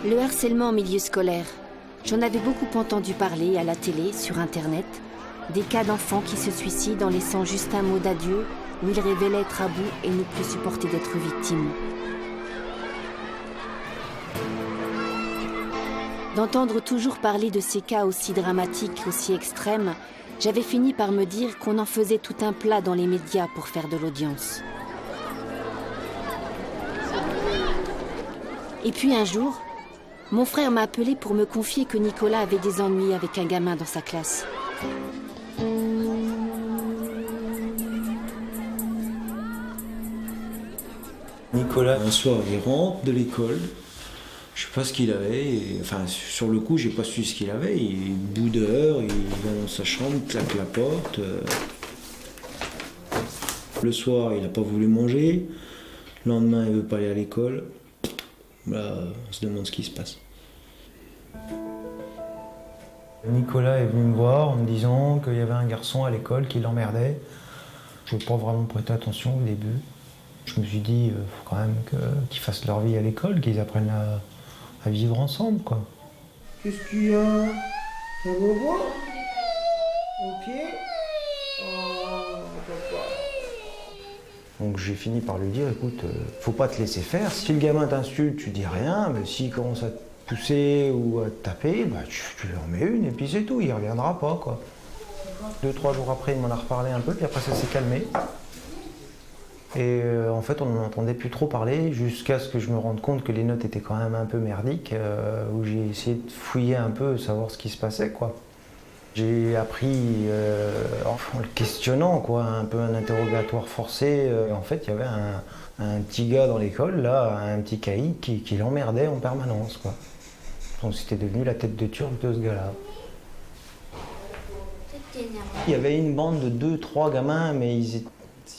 Le harcèlement en milieu scolaire. J'en avais beaucoup entendu parler à la télé, sur Internet. Des cas d'enfants qui se suicident en laissant juste un mot d'adieu où ils révélaient être à bout et ne plus supporter d'être victimes. D'entendre toujours parler de ces cas aussi dramatiques, aussi extrêmes, j'avais fini par me dire qu'on en faisait tout un plat dans les médias pour faire de l'audience. Et puis un jour, mon frère m'a appelé pour me confier que Nicolas avait des ennuis avec un gamin dans sa classe. Nicolas, un soir, il rentre de l'école. Je sais pas ce qu'il avait. Enfin, sur le coup, j'ai pas su ce qu'il avait. Il boudeur, il va dans sa chambre, claque la porte. Le soir, il a pas voulu manger. Le lendemain, il veut pas aller à l'école. Là, on se demande ce qui se passe. Nicolas est venu me voir en me disant qu'il y avait un garçon à l'école qui l'emmerdait. Je n'ai pas vraiment prêté attention au début. Je me suis dit, faut quand même qu'ils fassent leur vie à l'école, qu'ils apprennent à vivre ensemble, quoi. Qu'est-ce qu'il y a? Ça va voir? Ok. Oh, papa. Donc j'ai fini par lui dire, écoute, faut pas te laisser faire. Si le gamin t'insulte, tu dis rien, mais s'il commence à te pousser ou à te taper, bah, tu lui en mets une et puis c'est tout, il reviendra pas, quoi. 2-3 jours après, il m'en a reparlé un peu, puis après ça s'est calmé. Et en fait, on n'en entendait plus trop parler jusqu'à ce que je me rende compte que les notes étaient quand même un peu merdiques, où j'ai essayé de fouiller un peu, savoir ce qui se passait, quoi. J'ai appris en le questionnant, quoi, un peu un interrogatoire forcé. En fait, il y avait un petit gars dans l'école, là, un petit caïd qui l'emmerdait en permanence, quoi. Donc c'était devenu la tête de turc de ce gars-là. Il y avait une bande de 2-3 gamins, mais il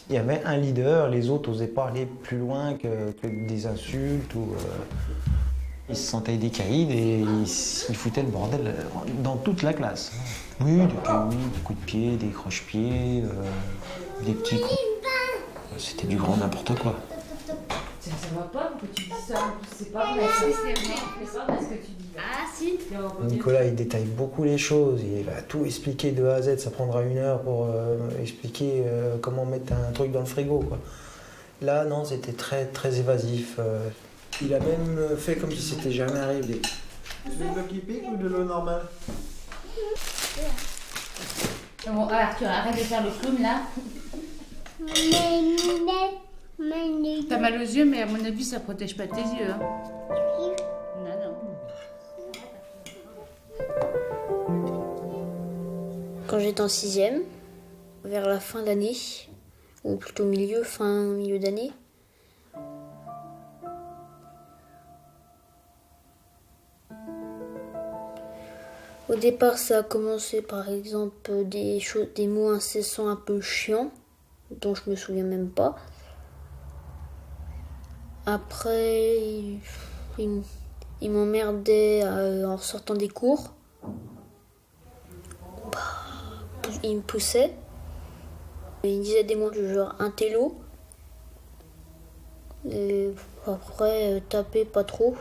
y avait un leader, les autres n'osaient pas aller plus loin que des insultes. Ils se sentaient des caïds et ils foutaient le bordel dans toute la classe. Oui, des cailloux, des coups de pied, des croche-pieds, des petits coups. C'était du grand n'importe quoi. Ça va pas que tu dis ça, c'est pas vrai. C'est vrai, c'est pas ce que tu dis. Ah si. Nicolas, il détaille beaucoup les choses, il va tout expliquer de A à Z, ça prendra 1 heure pour expliquer comment mettre un truc dans le frigo, quoi. Là, non, c'était très, très évasif. Il a même fait comme si c'était jamais arrivé. Tu veux de l'eau qui pique ou de l'eau normale? Bon, Arthur, arrête de faire le clown là. T'as mal aux yeux, mais à mon avis, ça protège pas tes yeux. Hein. Non. Quand j'étais en 6e, vers la fin d'année, ou plutôt milieu d'année, au départ, ça a commencé par exemple des mots incessants un peu chiants, dont je me souviens même pas. Après, il m'emmerdait en sortant des cours. Il me poussait. Il disait des mots du genre intello. Et après, taper pas trop.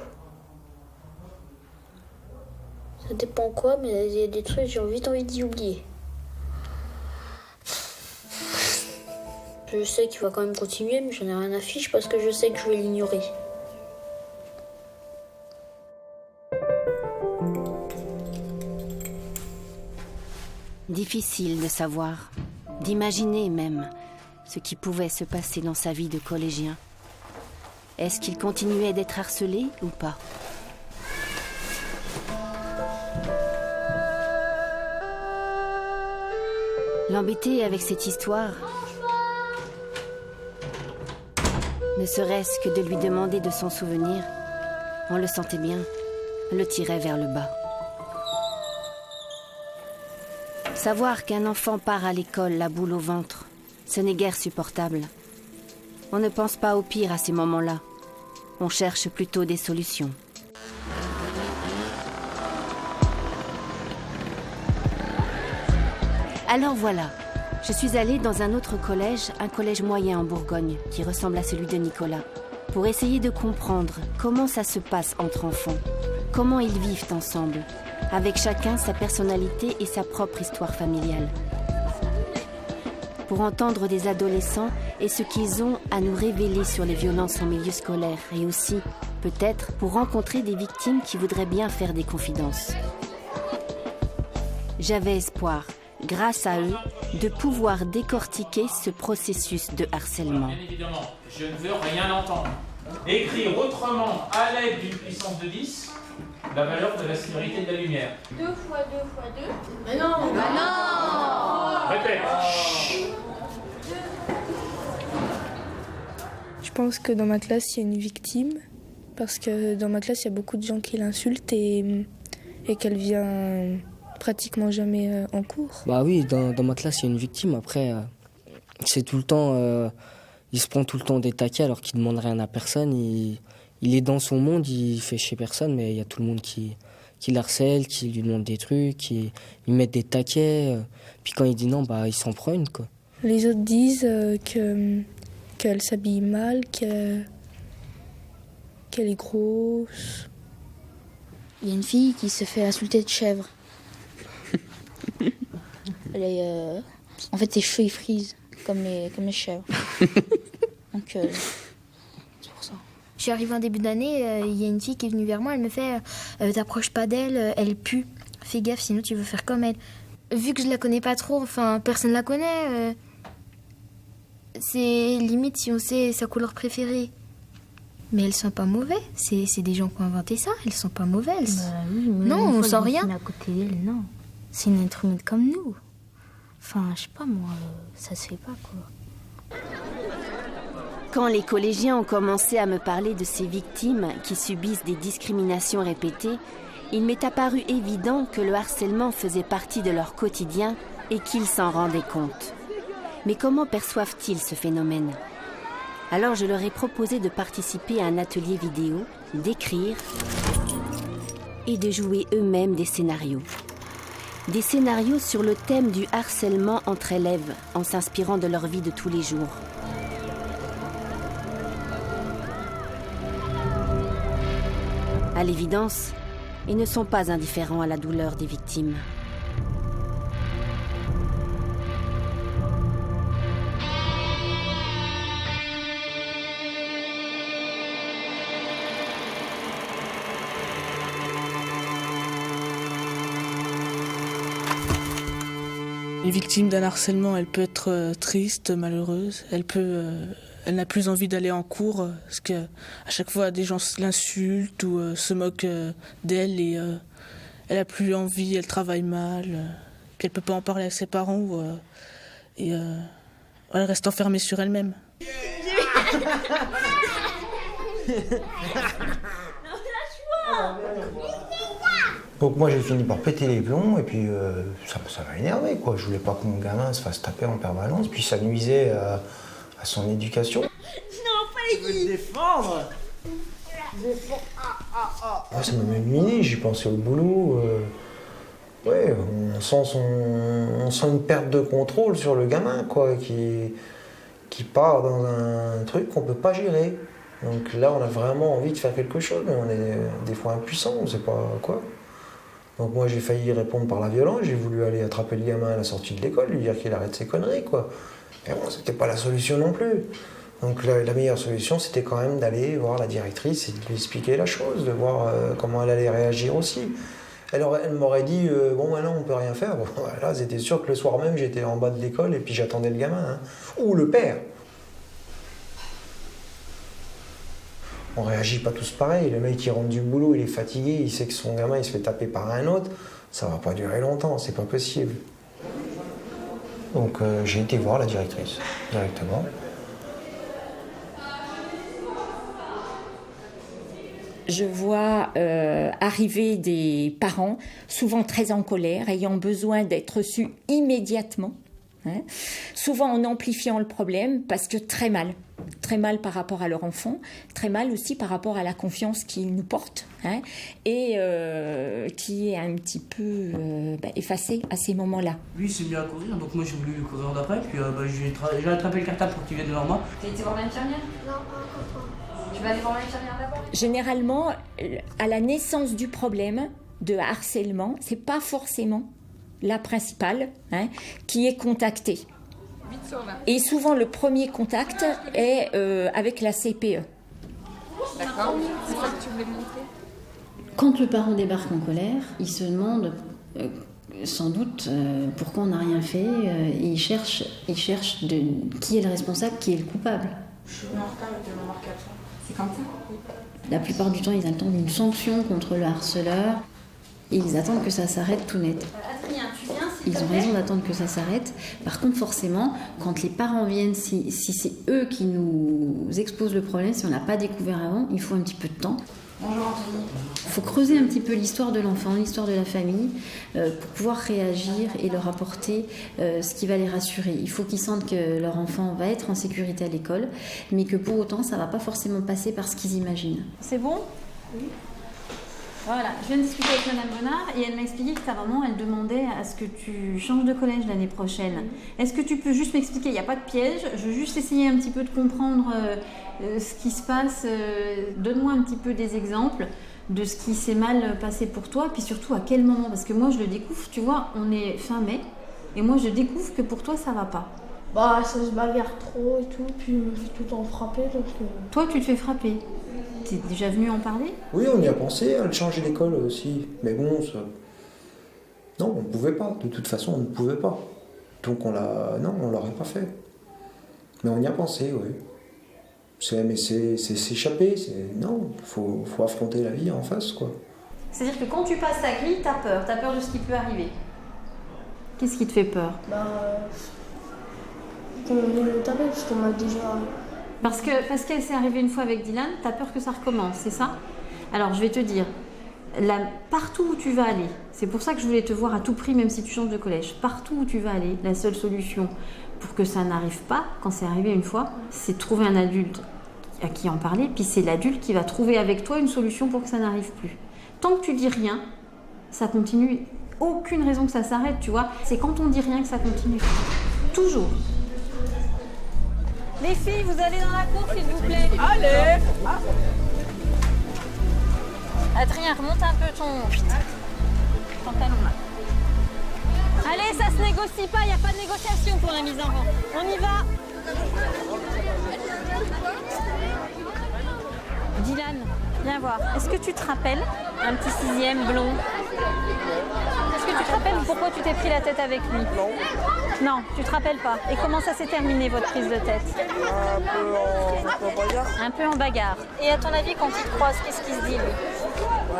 Ça dépend quoi, mais il y a des trucs, j'ai vite envie d'y oublier. Je sais qu'il va quand même continuer, mais j'en ai rien à fiche parce que je sais que je vais l'ignorer. Difficile de savoir, d'imaginer même ce qui pouvait se passer dans sa vie de collégien. Est-ce qu'il continuait d'être harcelé ou pas ? L'embêter avec cette histoire, ne serait-ce que de lui demander de s'en souvenir, on le sentait bien, le tirait vers le bas. Savoir qu'un enfant part à l'école la boule au ventre, ce n'est guère supportable. On ne pense pas au pire à ces moments-là. On cherche plutôt des solutions. Alors voilà, je suis allée dans un autre collège, un collège moyen en Bourgogne, qui ressemble à celui de Nicolas, pour essayer de comprendre comment ça se passe entre enfants. comment ils vivent ensemble, avec chacun sa personnalité et sa propre histoire familiale. Pour entendre des adolescents et ce qu'ils ont à nous révéler sur les violences en milieu scolaire et aussi, peut-être, pour rencontrer des victimes qui voudraient bien faire des confidences. J'avais espoir, grâce à eux, de pouvoir décortiquer ce processus de harcèlement. Bien évidemment, je ne veux rien entendre. Écrire autrement à l'aide d'une puissance de 10 la valeur de la célérité de la lumière. 2 fois 2 fois 2. Mais non, Répète. Je pense que dans ma classe, il y a une victime. Parce que dans ma classe, il y a beaucoup de gens qui l'insultent et qu'elle vient pratiquement jamais en cours. Bah oui, dans ma classe, il y a une victime. Après, c'est tout le temps... il se prend tout le temps des taquets alors qu'il ne demande rien à personne. Il est dans son monde, il fait chez personne, mais il y a tout le monde qui l'harcèle, qui lui demande des trucs, qui lui met des taquets. Puis quand il dit non, bah il s'en prend une, quoi. Les autres disent qu'elle s'habille mal, qu'elle est grosse. Il y a une fille qui se fait insulter de chèvre. Elle est, en fait, ses cheveux ils frisent comme les chèvres. Donc c'est pour ça. Je suis arrivée en début d'année, il y a une fille qui est venue vers moi, elle me fait t'approches pas d'elle, elle pue. Fais gaffe, sinon tu veux faire comme elle. Vu que je la connais pas trop, enfin personne la connaît. C'est limite si on sait sa couleur préférée. Mais elles sont pas mauvais. C'est des gens qui ont inventé ça. Elles sont pas mauvaises. Bah oui, mais non, on sent rien. À côté d'elle, non. C'est une être humaine comme nous. Enfin, je sais pas moi, ça se fait pas quoi. Quand les collégiens ont commencé à me parler de ces victimes qui subissent des discriminations répétées, il m'est apparu évident que le harcèlement faisait partie de leur quotidien et qu'ils s'en rendaient compte. Mais comment perçoivent-ils ce phénomène ? Alors je leur ai proposé de participer à un atelier vidéo, d'écrire et de jouer eux-mêmes des scénarios. Des scénarios sur le thème du harcèlement entre élèves, en s'inspirant de leur vie de tous les jours. À l'évidence, ils ne sont pas indifférents à la douleur des victimes. Une victime d'un harcèlement, elle peut être triste, malheureuse. Elle n'a plus envie d'aller en cours parce que à chaque fois des gens l'insultent ou se moquent d'elle et elle a plus envie, elle travaille mal, puis elle peut pas en parler à ses parents et elle reste enfermée sur elle-même. Donc moi j'ai fini par péter les plombs et puis ça m'a énervé quoi. Je voulais pas que mon gamin se fasse taper en permanence, puis ça nuisait à son éducation. Tu veux te défendre? Ouais, ça m'a même miné, j'ai pensé au boulot. Ouais, on sent une perte de contrôle sur le gamin quoi, qui part dans un truc qu'on peut pas gérer. Donc là on a vraiment envie de faire quelque chose, mais on est des fois impuissant, on sait pas quoi. Donc moi j'ai failli répondre par la violence, j'ai voulu aller attraper le gamin à la sortie de l'école, lui dire qu'il arrête ses conneries quoi. Mais bon, c'était pas la solution non plus. Donc la meilleure solution c'était quand même d'aller voir la directrice et de lui expliquer la chose, de voir comment elle allait réagir aussi. Elle m'aurait dit bon maintenant on peut rien faire. Bon, là c'était sûr que le soir même j'étais en bas de l'école et puis j'attendais le gamin, hein. Ou le père. On réagit pas tous pareil. Le mec qui rentre du boulot, il est fatigué, il sait que son gamin il se fait taper par un autre. Ça va pas durer longtemps, c'est pas possible. Donc j'ai été voir la directrice directement. Je vois arriver des parents, souvent très en colère, ayant besoin d'être reçus immédiatement, hein, souvent en amplifiant le problème, parce que très mal par rapport à leur enfant, très mal aussi par rapport à la confiance qu'ils nous portent, hein, et qui est un petit peu effacée à ces moments-là. Lui, il s'est mis à courir, donc moi j'ai voulu courir d'après, puis j'ai attrapé le cartable pour qu'il vienne devant moi. T'as été voir l'infirmière? Non, pas encore pas. Tu vas aller voir l'infirmière d'abord? Généralement, à la naissance du problème de harcèlement, c'est pas forcément la principale qui est contactée. Et souvent, le premier contact est avec la CPE. D'accord. C'est ça que tu voulais montrer? Quand le parent débarque en colère, il se demande sans doute pourquoi on n'a rien fait. Et il cherche qui est le responsable, qui est le coupable. Je suis venue en retard, il devait m'avoir 4 ans. C'est comme ça? La plupart du temps, ils attendent une sanction contre le harceleur. Et ils attendent que ça s'arrête tout net. Adrien, tu viens, Ils ont raison d'attendre que ça s'arrête. Par contre, forcément, quand les parents viennent, si c'est eux qui nous exposent le problème, si on n'a pas découvert avant, il faut un petit peu de temps. Bonjour Anthony. Il faut creuser un petit peu l'histoire de l'enfant, l'histoire de la famille, pour pouvoir réagir et leur apporter ce qui va les rassurer. Il faut qu'ils sentent que leur enfant va être en sécurité à l'école, mais que pour autant, ça ne va pas forcément passer par ce qu'ils imaginent. C'est bon? Oui. Voilà, je viens de discuter avec Madame Bonnard et elle m'a expliqué que ta maman, elle demandait à ce que tu changes de collège l'année prochaine. Est-ce que tu peux juste m'expliquer? Il n'y a pas de piège, je veux juste essayer un petit peu de comprendre ce qui se passe. Donne-moi un petit peu des exemples de ce qui s'est mal passé pour toi, puis surtout à quel moment. Parce que moi, je le découvre, tu vois, on est fin mai, et moi, je découvre que pour toi, ça va pas. Bah, ça se bagarre trop et tout, puis je me fais tout le temps frapper, donc... Toi, tu te fais frapper. T'es déjà venu en parler? Oui, on y a pensé à le changer d'école aussi. Mais bon, ça... Non, on ne pouvait pas. De toute façon, on ne pouvait pas. Donc non, on l'aurait pas fait. Mais on y a pensé, oui. Mais c'est s'échapper. Non, faut affronter la vie en face, quoi. C'est-à-dire que quand tu passes ta grille, t'as peur de ce qui peut arriver. Qu'est-ce qui te fait peur? Qu'on vienne le taper, parce qu'on m'a déjà... Parce qu'elle s'est arrivée une fois avec Dylan, t'as peur que ça recommence, c'est ça? Alors je vais te dire, partout où tu vas aller, c'est pour ça que je voulais te voir à tout prix, même si tu changes de collège, partout où tu vas aller, la seule solution pour que ça n'arrive pas, quand c'est arrivé une fois, c'est de trouver un adulte à qui en parler, puis c'est l'adulte qui va trouver avec toi une solution pour que ça n'arrive plus. Tant que tu dis rien, ça continue, aucune raison que ça s'arrête, tu vois. C'est quand on dit rien que ça continue. Toujours. Les filles, vous allez dans la cour, s'il vous plaît. Allez. Adrien, remonte un peu ton pantalon là. Allez, ça se négocie pas, il n'y a pas de négociation pour la mise en rang. On y va. Dylan, viens voir. Est-ce que tu te rappelles un petit 6e blond? Est-ce que tu te rappelles pourquoi tu t'es pris la tête avec lui? Non. Non, tu te rappelles pas. Et comment ça s'est terminé, votre prise de tête? Un peu en bagarre. Un peu en bagarre. Et à ton avis, quand il te croise, qu'est-ce qu'il se dit, lui?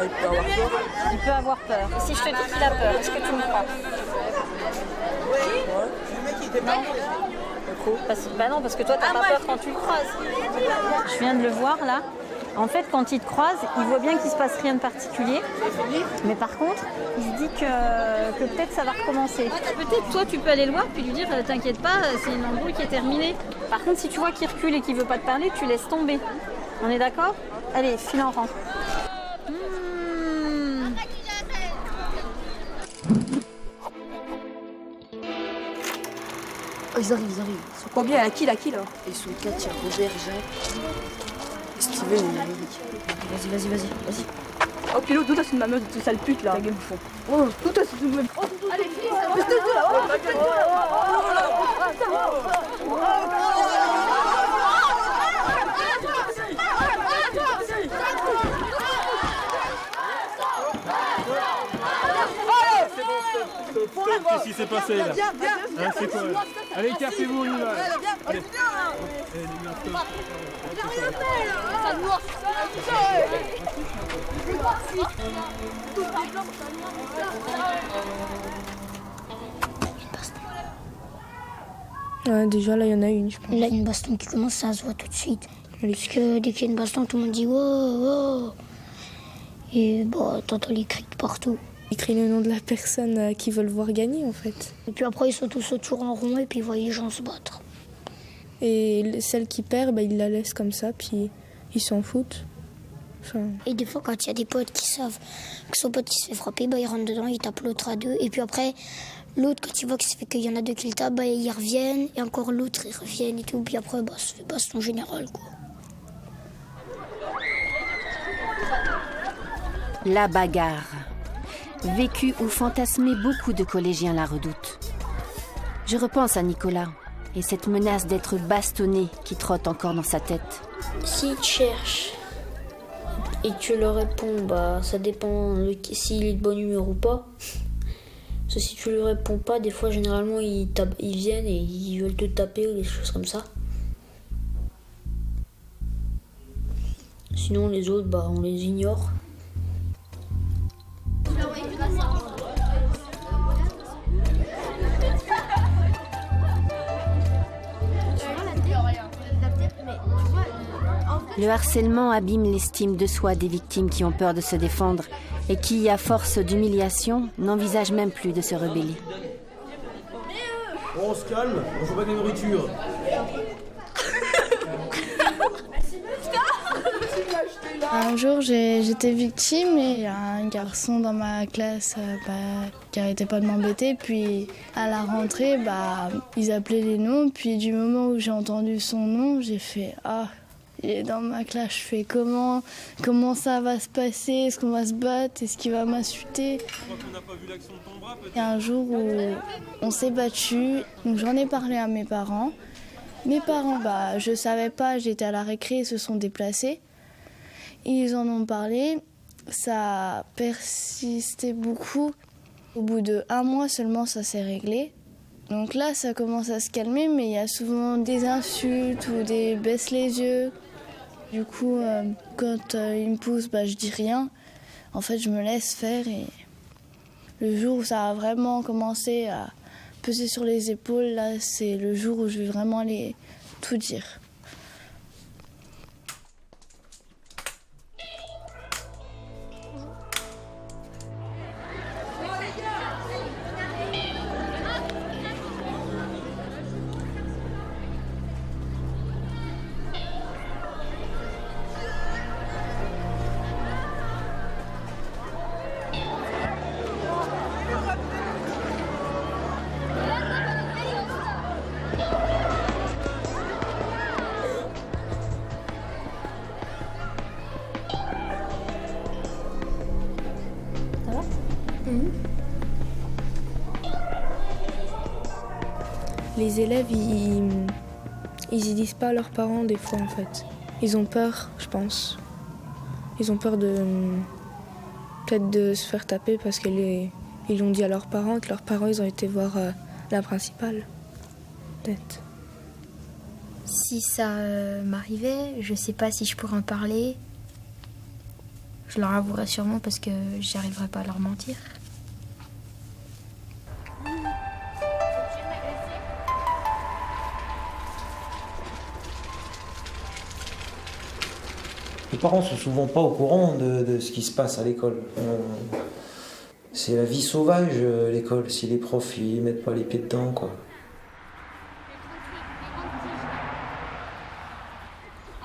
Il peut avoir peur. Il peut avoir peur. Et si je te dis qu'il a peur, est-ce que tu me crois? Ouais. Le mec, il était pas Bah non, parce que toi, t'as pas peur quand tu le croises. Je viens de le voir, là. En fait, quand il te croise, il voit bien qu'il se passe rien de particulier. Mais par contre, il se dit que peut-être ça va recommencer. Peut-être toi, tu peux aller le voir puis lui dire t'inquiète pas, c'est une embrouille qui est terminée. Par contre, si tu vois qu'il recule et qu'il veut pas te parler, tu laisses tomber. On est d'accord? Allez, file en rentre. Oh, ils arrivent. Ils sont combien? À qui là? Ils sont 4, il y a Robert, Jacques, Steven et Eric. Vas-y. Oh, puis l'autre, toi, c'est une mameuse de sale pute là. Ta gueule, fond. Oh, toi, c'est une mameuse. Allez, fille, ça va. Qu'est-ce qui s'est passé là? Hein, c'est quoi? Allez, écartez-vous, on y va. Allez. Ouais, déjà là, il y en a une, je pense. Là, il y a une baston qui commence, ça se voit tout de suite. Parce que dès qu'il y a une baston, tout le monde dit wow. Et bah, t'entends les cris de partout. Ils crient le nom de la personne qu'ils veulent voir gagner, en fait. Et puis après, ils sont tous autour en rond et puis ils voient les gens se battre. Et celle qui perd, bah, ils la laissent comme ça, puis ils s'en foutent. Enfin... Et des fois, quand il y a des potes qui savent que son pote qui se fait frapper, bah, ils rentrent dedans, ils tapent l'autre à deux. Et puis après, l'autre, quand il voit qu'il y en a deux qui le tapent, bah, ils reviennent. Et encore l'autre, ils reviennent et tout. Puis après, bah, ça fait baston général, quoi. La bagarre. Vécu ou fantasmé, beaucoup de collégiens la redoutent. Je repense à Nicolas et cette menace d'être bastonné qui trotte encore dans sa tête. S'il te cherche et que tu leur réponds, bah ça dépend s'il est de bonne humeur ou pas. Parce que si tu lui réponds pas, des fois généralement ils viennent et ils veulent te taper ou des choses comme ça. Sinon les autres, bah on les ignore. Le harcèlement abîme l'estime de soi des victimes qui ont peur de se défendre et qui, à force d'humiliation, n'envisagent même plus de se rebeller. On se calme, on joue pas de la nourriture. Un jour, j'étais victime et il y a un garçon dans ma classe qui arrêtait pas de m'embêter. Puis à la rentrée, ils appelaient les noms. Puis du moment où j'ai entendu son nom, j'ai fait « Ah, il est dans ma classe, je fais comment ça va se passer? Est-ce qu'on va se battre? Est-ce qu'il va m'insulter ?» Il y a un jour où on s'est battu, donc j'en ai parlé à mes parents. Mes parents, je savais pas, j'étais à la récré, ils se sont déplacés. Ils en ont parlé, ça a persisté beaucoup. Au bout d'1 mois seulement, ça s'est réglé. Donc là, ça commence à se calmer, mais il y a souvent des insultes ou des baisse les yeux. Du coup, quand ils me poussent, je dis rien. En fait, je me laisse faire et le jour où ça a vraiment commencé à peser sur les épaules, là, c'est le jour où je vais vraiment aller tout dire. Les élèves, ils y disent pas à leurs parents des fois en fait. Ils ont peur, je pense. Ils ont peur peut-être de se faire taper parce qu'ils l'ont dit à leurs parents, que leurs parents ils ont été voir la principale. Peut-être. Si ça m'arrivait, je sais pas si je pourrais en parler. Je leur avouerais sûrement parce que j'arriverais pas à leur mentir. Les parents sont souvent pas au courant de ce qui se passe à l'école. C'est la vie sauvage, l'école, si les profs ils mettent pas les pieds dedans, quoi.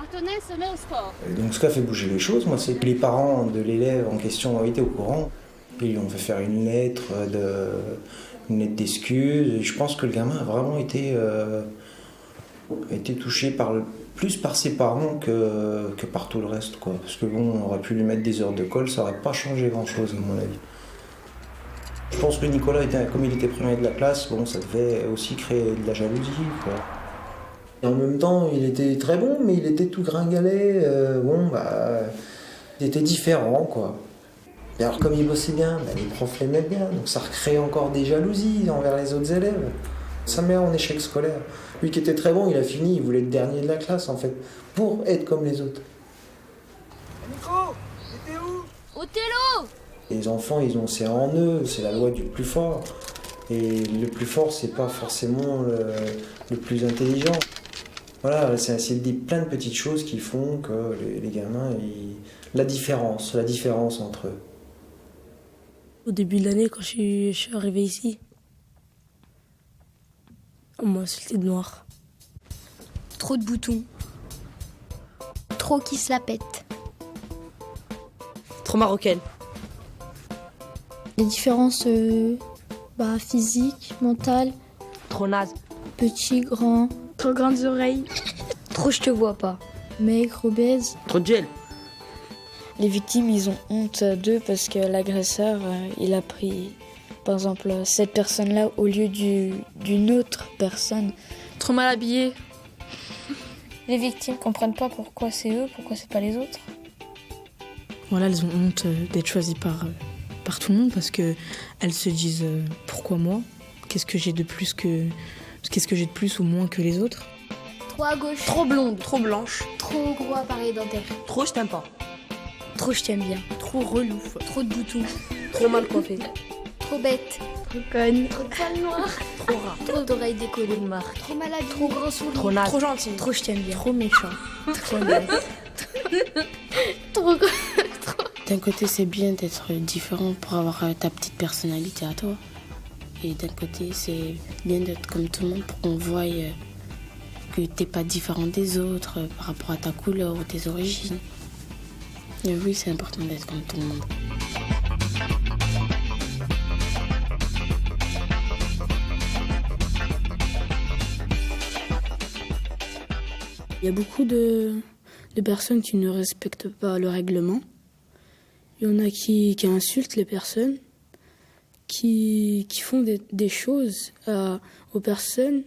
Antonin se met au sport. Et donc ce qui a fait bouger les choses, moi, c'est que les parents de l'élève en question ont été au courant. Ils lui ont fait faire une lettre d'excuse. Et je pense que le gamin a vraiment été touché plus par ses parents que par tout le reste, quoi. Parce que bon, on aurait pu lui mettre des heures de colle, ça aurait pas changé grand-chose, à mon avis. Je pense que Nicolas, comme il était premier de la classe, bon, ça devait aussi créer de la jalousie, quoi. Et en même temps, il était très bon, mais il était tout gringalet. Il était différent, quoi. Et alors, comme il bossait bien, les profs l'aimaient bien, donc ça recrée encore des jalousies envers les autres élèves. Ça met en échec scolaire. Lui qui était très bon, il a fini, il voulait être dernier de la classe, en fait, pour être comme les autres. Nico, t'étais où? Othello! Les enfants, c'est en eux, c'est la loi du plus fort. Et le plus fort, c'est pas forcément le plus intelligent. Voilà, c'est plein de petites choses qui font que les gamins, la différence entre eux. Au début de l'année, quand je suis arrivée ici, on m'a insulté de noir. Trop de boutons. Trop qui se la pète. Trop marocaine. Des différences physiques, mentales. Trop naze. Petit, grand. Trop grandes oreilles. Trop je te vois pas. Maigre, obèse. Trop de gel. Les victimes, ils ont honte d'eux parce que l'agresseur, il a pris, par exemple, cette personne-là au lieu d'une autre personne. Trop mal habillée. Les victimes comprennent pas pourquoi c'est eux, pourquoi c'est pas les autres. Voilà, elles ont honte d'être choisies par tout le monde parce que elles se disent pourquoi moi ? Qu'est-ce que j'ai de plus ou moins que les autres ? Trop à gauche. Trop blonde. Trop blanche. Trop gros appareil dentaire. Trop je t'aime pas. Trop je t'aime bien. Trop relou. Trop de boutons. Trop mal coiffée. Trop bête. Trop conne. Trop de poils noirs. Trop rare. Trop d'oreilles décollées. Trop mal habillée. Trop grand sourire. Trop naze. Trop gentil. Trop je t'aime bien. Trop méchant. Trop naze. Trop. D'un côté, c'est bien d'être différent pour avoir ta petite personnalité à toi. Et d'un côté, c'est bien d'être comme tout le monde pour qu'on voie que t'es pas différent des autres par rapport à ta couleur ou tes origines. Et oui, c'est important d'être comme tout le monde. Il y a beaucoup de personnes qui ne respectent pas le règlement. Il y en a qui insultent les personnes, qui font des choses aux personnes,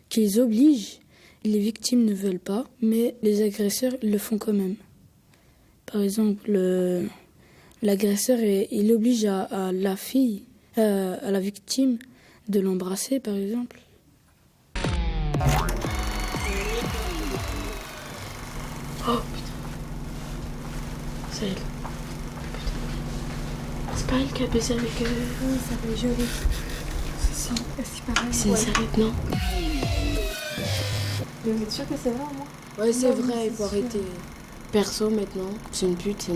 qui les obligent. Les victimes ne veulent pas, mais les agresseurs ils le font quand même. Par exemple, l'agresseur il oblige à la fille, à la victime, de l'embrasser par exemple. Oh putain, c'est elle. C'est pas elle qui a baisé avec eux. Oui, ça va être joli. C'est ça. C'est pareil. C'est Sarette, non? Vous êtes sûr que c'est vrai, moi? Ouais, c'est vrai, il faut arrêter. Perso, maintenant, c'est une pute, ça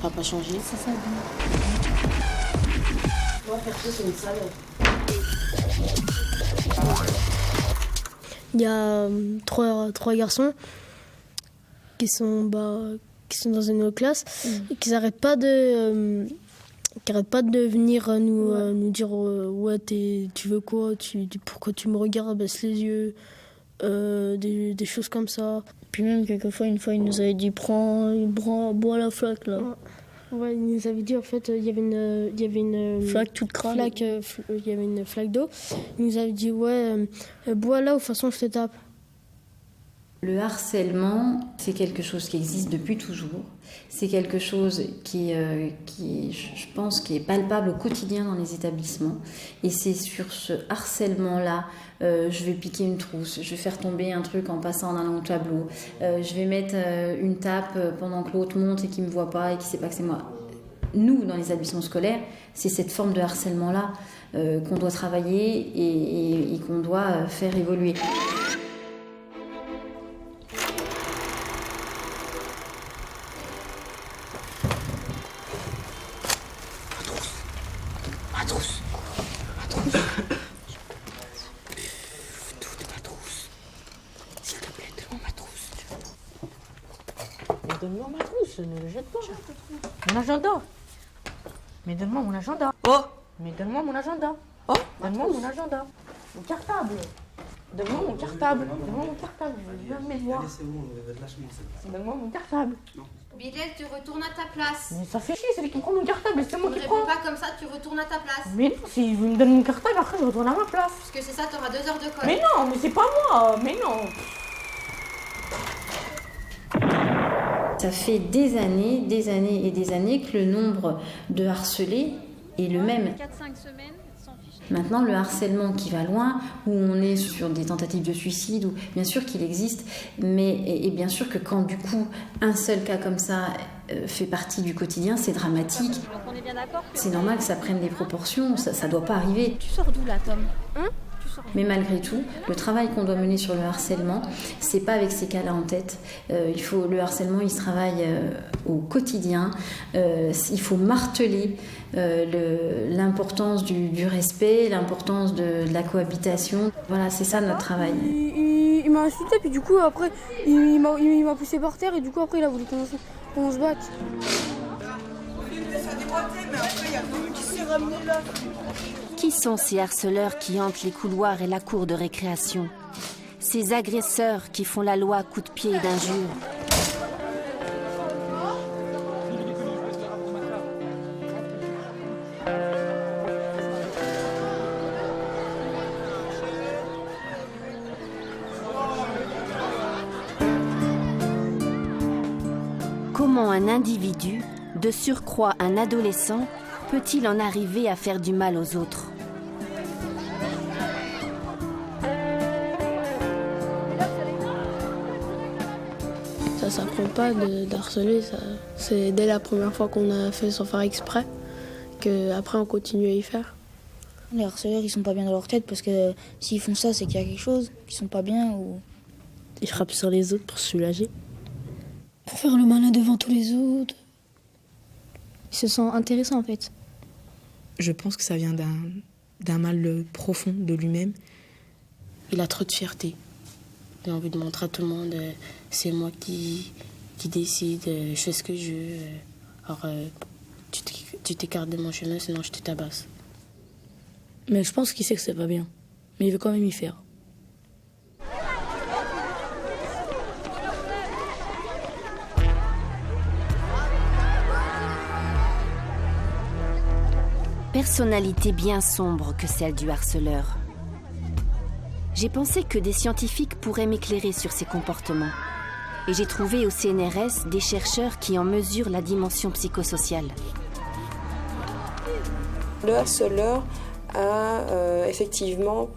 va pas changer. C'est ça, bien. Moi, perso, c'est une salope. Il y a trois garçons qui sont dans une autre classe et qui n'arrêtent pas de venir nous dire ouais tu veux quoi, pourquoi tu me regardes, baisse les yeux, des choses comme ça. Puis même quelquefois, une fois il nous avait dit bois la flaque là. Ouais, il nous avait dit en fait il y avait une flaque toute crade. Il y avait une flaque d'eau. Il nous avait dit ouais bois là ou de toute façon je te tape. Le harcèlement, c'est quelque chose qui existe depuis toujours. C'est quelque chose qui, je pense, qui est palpable au quotidien dans les établissements. Et c'est sur ce harcèlement-là, je vais piquer une trousse, je vais faire tomber un truc en passant en allant au tableau, je vais mettre une tape pendant que l'autre monte et qu'il ne me voit pas et qu'il ne sait pas que c'est moi. Nous, dans les établissements scolaires, c'est cette forme de harcèlement-là qu'on doit travailler et qu'on doit faire évoluer. Donne-moi ma trousse, ne le jette pas. Mon agenda. Mais donne-moi mon agenda. Oh. Mais donne-moi mon agenda. Oh. Donne-moi mon agenda. Mon cartable. Donne-moi mon cartable. Donne-moi mon cartable. Je viens de mes devoirs. Donne-moi mon cartable. Bilal, tu retournes à ta place. Mais ça fait chier, c'est lui qui prend mon cartable, c'est moi qui prends. Ne réponds pas comme ça, tu retournes à ta place. Mais non, si je me donne mon cartable, après je retourne à ma place. Parce que c'est ça, t'auras 2 heures de colle. Mais non, mais c'est pas moi, mais non. Ça fait des années et des années que le nombre de harcelés est le même. 4-5 semaines, sans fiche. Maintenant, le harcèlement qui va loin, où on est sur des tentatives de suicide, où bien sûr qu'il existe, mais et bien sûr que quand du coup un seul cas comme ça fait partie du quotidien, c'est dramatique. Donc on est bien d'accord que... C'est normal que ça prenne des proportions, ça doit pas arriver. Tu sors d'où là, Tom? Mais malgré tout, le travail qu'on doit mener sur le harcèlement, c'est pas avec ces cas-là en tête. Le harcèlement, il se travaille au quotidien. Il faut marteler l'importance du respect, l'importance de la cohabitation. Voilà, c'est ça notre travail. Il m'a insulté, puis du coup, après, il m'a poussé par terre, et du coup, après, il a voulu qu'on se batte. Qui sont ces harceleurs qui hantent les couloirs et la cour de récréation? Ces agresseurs qui font la loi à coups de pied et d'injures? Comment un individu, de surcroît un adolescent, peut-il en arriver à faire du mal aux autres ? Ça s'apprend pas d'harceler, c'est dès la première fois qu'on a fait sans faire exprès qu'après on continue à y faire. Les harceleurs, ils sont pas bien dans leur tête parce que s'ils font ça, c'est qu'il y a quelque chose, qu'ils sont pas bien ou... Ils frappent sur les autres pour se soulager. Pour faire le malin devant tous les autres. Ils se sentent intéressants en fait. Je pense que ça vient d'un mal profond de lui-même. Il a trop de fierté. Il a envie de montrer à tout le monde, c'est moi qui décide, je fais ce que je veux. Alors tu t'écartes de mon chemin, sinon je te tabasse. Mais je pense qu'il sait que c'est pas bien. Mais il veut quand même y faire. Personnalité bien sombre que celle du harceleur. J'ai pensé que des scientifiques pourraient m'éclairer sur ces comportements. Et j'ai trouvé au CNRS des chercheurs qui en mesurent la dimension psychosociale. Le harceleur a effectivement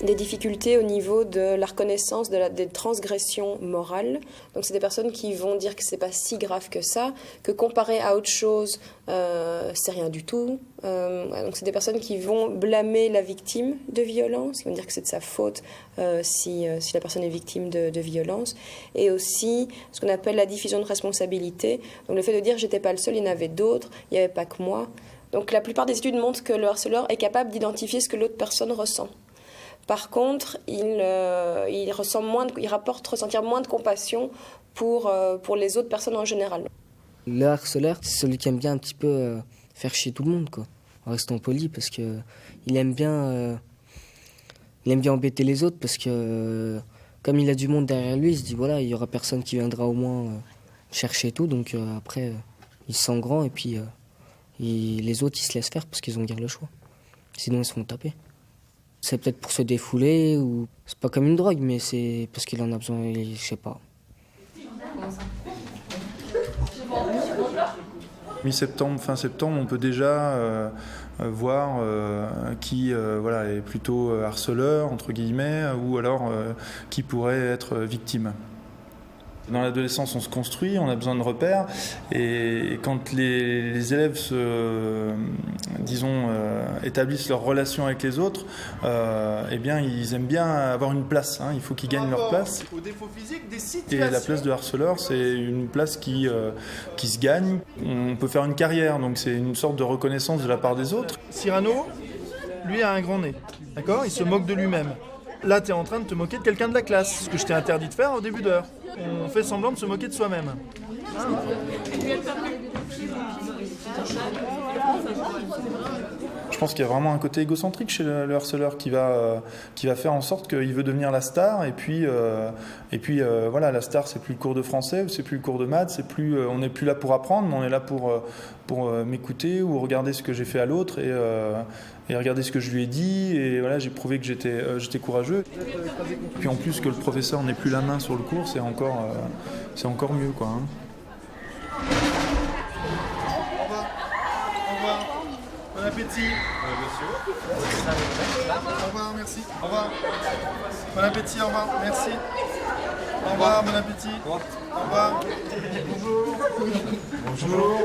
des difficultés au niveau de la reconnaissance des transgressions morales. Donc c'est des personnes qui vont dire que c'est pas si grave que ça, que comparé à autre chose, c'est rien du tout. Donc c'est des personnes qui vont blâmer la victime de violence, qui vont dire que c'est de sa faute si la personne est victime de violence. Et aussi ce qu'on appelle la diffusion de responsabilité. Donc le fait de dire j'étais pas le seul, il y en avait d'autres, il n'y avait pas que moi. Donc la plupart des études montrent que le harceleur est capable d'identifier ce que l'autre personne ressent. Par contre, il rapporte ressentir moins de compassion pour les autres personnes en général. Le harceleur, c'est celui qui aime bien un petit peu faire chier tout le monde, quoi. En restant poli, parce que il aime bien embêter les autres, parce que comme il a du monde derrière lui, il se dit voilà, il y aura personne qui viendra au moins chercher tout, donc après il se sent grand et puis les autres ils se laissent faire parce qu'ils ont guère le choix. Sinon ils se font taper. C'est peut-être pour se défouler ou c'est pas comme une drogue, mais c'est parce qu'il en a besoin, je sais pas. Mi-septembre, fin septembre, on peut déjà voir qui est plutôt harceleur, entre guillemets, ou alors qui pourrait être victime. Dans l'adolescence, on se construit, on a besoin de repères, et quand les élèves établissent leur relation avec les autres, ils aiment bien avoir une place. Il faut qu'ils gagnent leur place. Au défaut physique des situations. Et la place de harceleur, c'est une place qui se gagne. On peut faire une carrière, donc c'est une sorte de reconnaissance de la part des autres. Cyrano, lui, a un grand nez. D'accord ? Il se moque de lui-même. Là, tu es en train de te moquer de quelqu'un de la classe, ce que je t'ai interdit de faire au début d'heure. On fait semblant de se moquer de soi-même. Je pense qu'il y a vraiment un côté égocentrique chez le harceleur qui va faire en sorte qu'il veut devenir la star, et puis la star, c'est plus le cours de français, c'est plus le cours de maths, on n'est plus là pour apprendre, mais on est là pour m'écouter ou regarder ce que j'ai fait à l'autre et regarder ce que je lui ai dit, et voilà, j'ai prouvé que j'étais courageux. Puis en plus que le professeur n'ait plus la main sur le cours, c'est encore mieux, quoi. Bon appétit. Au revoir, merci. Au revoir. Bon appétit, au revoir, merci. Au revoir, bon appétit. Au revoir. Bonjour.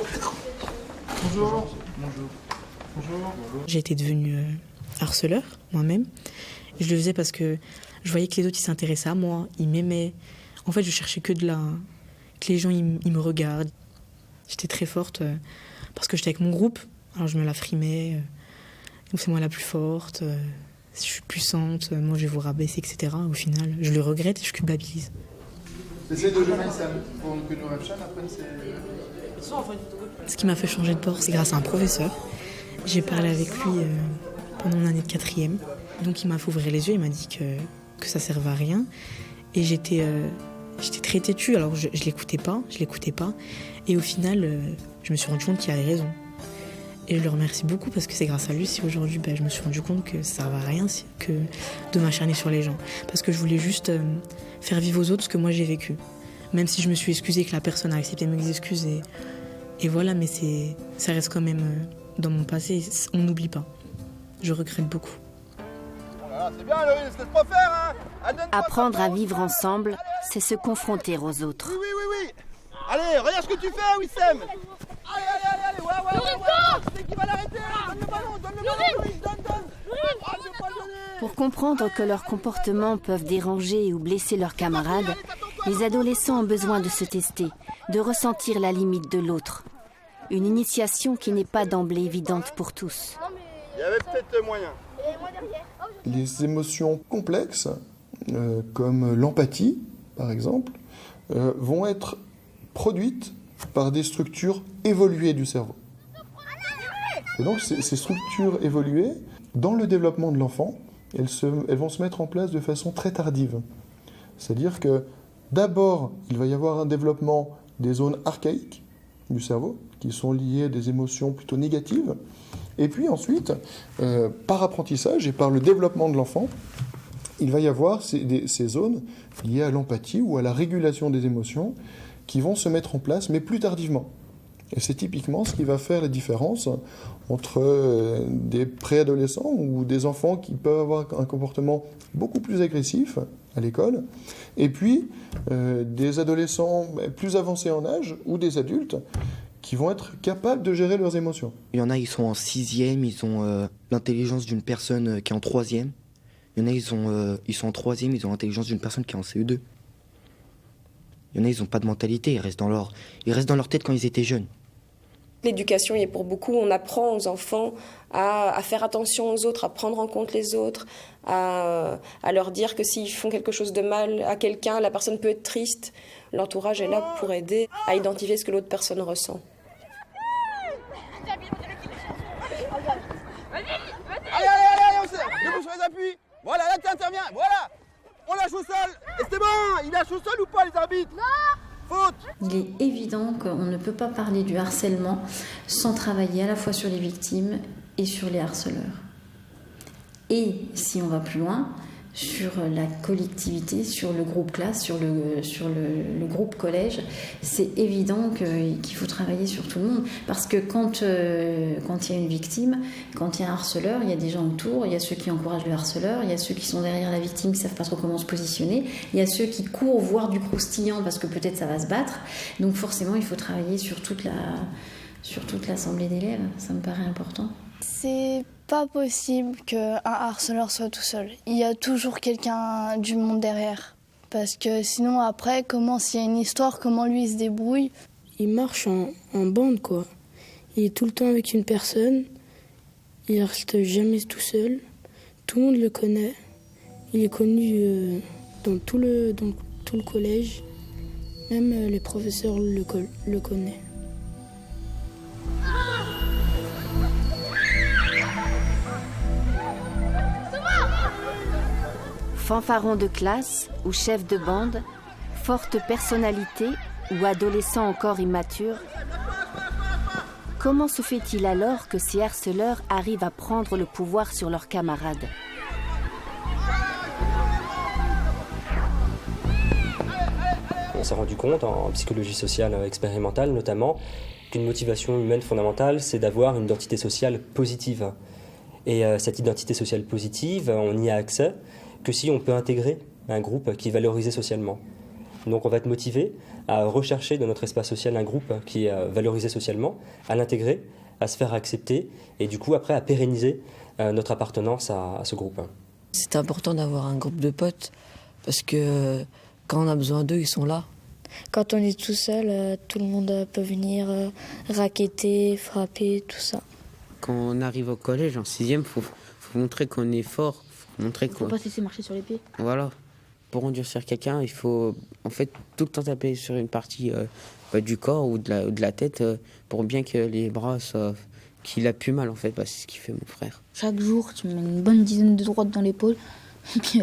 Bonjour. Bonjour. Bonjour. J'étais devenue harceleur moi-même. Je le faisais parce que je voyais que les autres ils s'intéressaient à moi, ils m'aimaient. En fait, je cherchais que les gens ils me regardent. J'étais très forte parce que j'étais avec mon groupe. Alors je me la frimais, donc c'est moi la plus forte, je suis puissante, moi je vais vous rabaisser, etc. Au final, je le regrette et je culpabilise. Essaye de jouer Maïsam pour que nous Rafshan apprennent Ce qui m'a fait changer de bord, c'est grâce à un professeur. J'ai parlé avec lui pendant mon année de 4e. Donc il m'a fait ouvrir les yeux, il m'a dit que ça servait à rien. Et j'étais très têtue, alors je l'écoutais pas. Et au final, je me suis rendu compte qu'il avait raison. Et je le remercie beaucoup parce que c'est grâce à lui si aujourd'hui je me suis rendu compte que ça ne servait à rien que de m'acharner sur les gens. Parce que je voulais juste faire vivre aux autres ce que moi j'ai vécu. Même si je me suis excusée, que la personne a accepté mes excuses. Et voilà, mais ça reste quand même dans mon passé. On n'oublie pas. Je regrette beaucoup. C'est bien, Héloïse, laisse pas faire, hein. Apprendre à vivre ensemble, c'est se confronter aux autres. Oui. Allez, regarde ce que tu fais, Wissem. Allez, ouais. C'est qui va l'arrêter? Donne le ballon, Loïs, donne. Ah, je vais pas le donner. Pour comprendre que leurs comportements peuvent déranger ou blesser leurs camarades, les adolescents ont besoin de se tester, de ressentir la limite de l'autre. Une initiation qui n'est pas d'emblée évidente pour tous. Il y avait peut-être moyen. Les émotions complexes, comme l'empathie, par exemple, vont être produites par des structures évoluées du cerveau. Et donc ces structures évoluées, dans le développement de l'enfant, elles vont se mettre en place de façon très tardive. C'est-à-dire que d'abord, il va y avoir un développement des zones archaïques du cerveau, qui sont liées à des émotions plutôt négatives. Et puis ensuite, par apprentissage et par le développement de l'enfant, il va y avoir ces zones liées à l'empathie ou à la régulation des émotions qui vont se mettre en place, mais plus tardivement. Et c'est typiquement ce qui va faire la différence entre des préadolescents ou des enfants qui peuvent avoir un comportement beaucoup plus agressif à l'école, et puis des adolescents plus avancés en âge ou des adultes qui vont être capables de gérer leurs émotions. Il y en a, ils sont en 6e, ils ont l'intelligence d'une personne qui est en 3e. Il y en a, ils sont en 3e, ils ont l'intelligence d'une personne qui est en CE2. Il y en a, ils n'ont pas de mentalité, ils restent dans leur tête quand ils étaient jeunes. L'éducation y est pour beaucoup. On apprend aux enfants à faire attention aux autres, à prendre en compte les autres, à leur dire que s'ils font quelque chose de mal à quelqu'un, la personne peut être triste. L'entourage est là pour aider à identifier ce que l'autre personne ressent. Allez, debout sur les appuis. Voilà, là tu interviens, voilà. On lâche au sol. Et c'est bon, il lâche au sol ou pas les arbitres? Non. Faute. Il est évident qu'on ne peut pas parler du harcèlement sans travailler à la fois sur les victimes et sur les harceleurs. Et si on va plus loin, sur la collectivité, sur le groupe classe, sur le groupe collège, c'est évident qu'il faut travailler sur tout le monde. Parce que quand il y a une victime, quand il y a un harceleur, il y a des gens autour, il y a ceux qui encouragent le harceleur, il y a ceux qui sont derrière la victime qui ne savent pas trop comment se positionner, il y a ceux qui courent voir du croustillant parce que peut-être ça va se battre. Donc forcément, il faut travailler sur toute l'assemblée d'élèves. Ça me paraît important. C'est pas possible qu'un harceleur soit tout seul. Il y a toujours quelqu'un du monde derrière. Parce que sinon, après, s'il y a une histoire, comment lui il se débrouille? Il marche en bande, quoi. Il est tout le temps avec une personne. Il reste jamais tout seul. Tout le monde le connaît. Il est connu dans tout le collège. Même les professeurs le connaissent. Fanfaron de classe ou chef de bande, forte personnalité ou adolescent encore immature, comment se fait-il alors que ces harceleurs arrivent à prendre le pouvoir sur leurs camarades? On s'est rendu compte, en psychologie sociale expérimentale notamment, qu'une motivation humaine fondamentale, c'est d'avoir une identité sociale positive. Et cette identité sociale positive, on n'y a accès que si on peut intégrer un groupe qui est valorisé socialement. Donc on va être motivé à rechercher dans notre espace social un groupe qui est valorisé socialement, à l'intégrer, à se faire accepter et du coup après à pérenniser notre appartenance à ce groupe. C'est important d'avoir un groupe de potes parce que quand on a besoin d'eux, ils sont là. Quand on est tout seul, tout le monde peut venir racketter, frapper, tout ça. Quand on arrive au collège, en 6e, faut montrer qu'on est fort. Montrer faut pas se laisser marcher sur les pieds. Voilà. Pour endurcir quelqu'un, il faut en fait tout le temps taper sur une partie du corps ou de la tête pour bien que les bras qu'il a plus mal en fait. C'est ce qu'il fait mon frère. Chaque jour, tu mets une bonne dizaine de droites dans l'épaule. Et puis